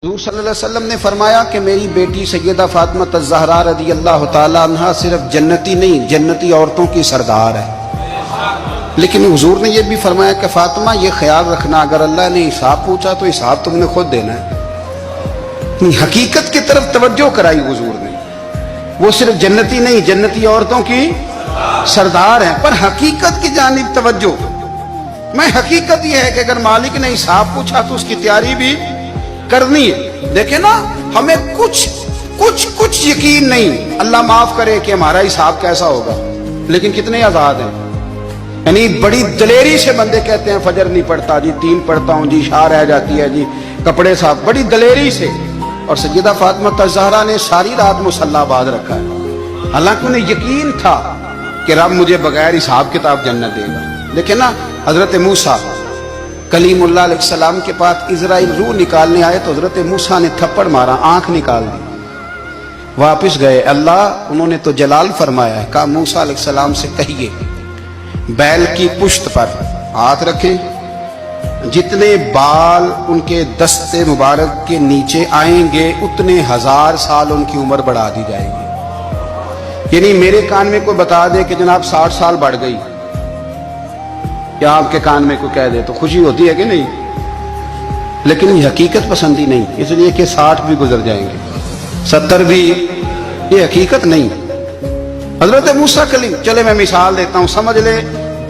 حضور صلی اللہ علیہ وسلم نے فرمایا کہ میری بیٹی سیدہ فاطمہ الزہرا رضی اللہ تعالی عنہا صرف جنتی نہیں، جنتی عورتوں کی سردار ہے۔ لیکن حضور نے یہ بھی فرمایا کہ فاطمہ یہ خیال رکھنا اگر اللہ نے حساب پوچھا تو حساب تم نے خود دینا ہے۔ حقیقت کی طرف توجہ کرائی حضور نے، وہ صرف جنتی نہیں، جنتی عورتوں کی سردار ہیں، پر حقیقت کی جانب توجہ۔ میں حقیقت یہ ہے کہ اگر مالک نے حساب پوچھا تو اس کی تیاری بھی کرنی ہے۔ دیکھیں نا، ہمیں کچھ یقین نہیں، اللہ معاف کرے کہ ہمارا حساب کیسا ہوگا، لیکن کتنے آزاد ہیں۔ یعنی بڑی دلیری سے بندے کہتے ہیں فجر نہیں پڑھتا جی، 3 پڑھتا ہوں جی، شاہ رہ جاتی ہے جی، کپڑے صاف، بڑی دلیری سے۔ اور سیدہ فاطمہ الزہرا نے ساری رات مصلی باز رکھا ہے، حالانکہ انہیں یقین تھا کہ رب مجھے بغیر حساب کتاب جنت دے گا۔ لیکن نا، حضرت موسیٰ کلیم اللہ علیہ السلام کے پاس اسرائیل روح نکالنے آئے تو حضرت موسیٰ نے تھپڑ مارا، آنکھ نکال دی، واپس گئے۔ اللہ انہوں نے تو جلال فرمایا ہے، کہا موسیٰ علیہ السلام سے کہیے بیل کی پشت پر ہاتھ رکھیں، جتنے بال ان کے دستے مبارک کے نیچے آئیں گے اتنے 1000 سال ان کی عمر بڑھا دی جائے گی۔ یعنی میرے کان میں کوئی بتا دے کہ جناب 60 سال بڑھ گئی، یا آپ کے کان میں کوئی کہہ دے تو خوشی ہوتی ہے کہ نہیں؟ لیکن یہ حقیقت پسندی نہیں، اس لیے کہ 60 بھی گزر جائیں گے، 70 بھی، یہ حقیقت نہیں۔ حضرت موسیٰ کلیم، چلے میں مثال دیتا ہوں، سمجھ لے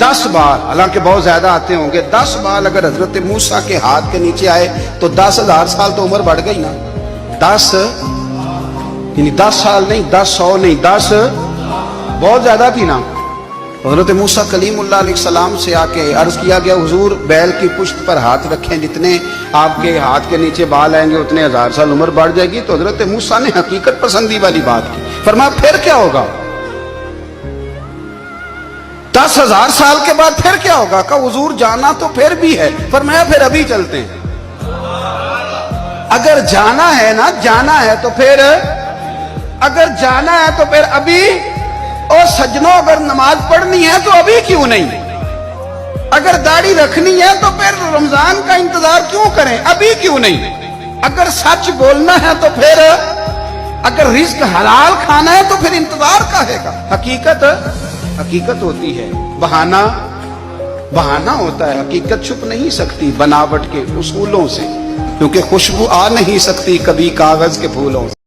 10 بال، حالانکہ بہت زیادہ آتے ہوں گے، 10 بال اگر حضرت موسیٰ کے ہاتھ کے نیچے آئے تو 10,000 سال تو عمر بڑھ گئی نا۔ 10 یعنی 10 سال نہیں، 10 100 نہیں، 10 بہت زیادہ تھی نا۔ حضرت موسیٰ کلیم اللہ علیہ السلام سے آ کے عرض کیا گیا، حضور بیل کی پشت پر ہاتھ رکھیں، جتنے آپ کے ہاتھ کے نیچے بال آئیں گے اتنے 1000 سال عمر بڑھ جائے گی۔ تو حضرت موسیٰ نے حقیقت پسندی والی بات کی، فرمایا پھر کیا ہوگا؟ 10,000 سال کے بعد پھر کیا ہوگا؟ کہا حضور جانا تو پھر بھی ہے، فرمایا پھر ابھی چلتے ہیں۔ اگر جانا ہے نا، جانا ہے تو پھر، اگر جانا ہے تو پھر ابھی۔ اور سجنوں، اگر نماز پڑھنی ہے تو ابھی کیوں نہیں؟ اگر داڑھی رکھنی ہے تو پھر رمضان کا انتظار کیوں کریں؟ ابھی کیوں نہیں؟ اگر سچ بولنا ہے تو پھر، اگر رزق حلال کھانا ہے تو پھر انتظار کاہے کا؟ حقیقت ہوتی ہے، بہانہ ہوتا ہے، حقیقت چھپ نہیں سکتی بناوٹ کے اصولوں سے، کیونکہ خوشبو آ نہیں سکتی کبھی کاغذ کے پھولوں سے۔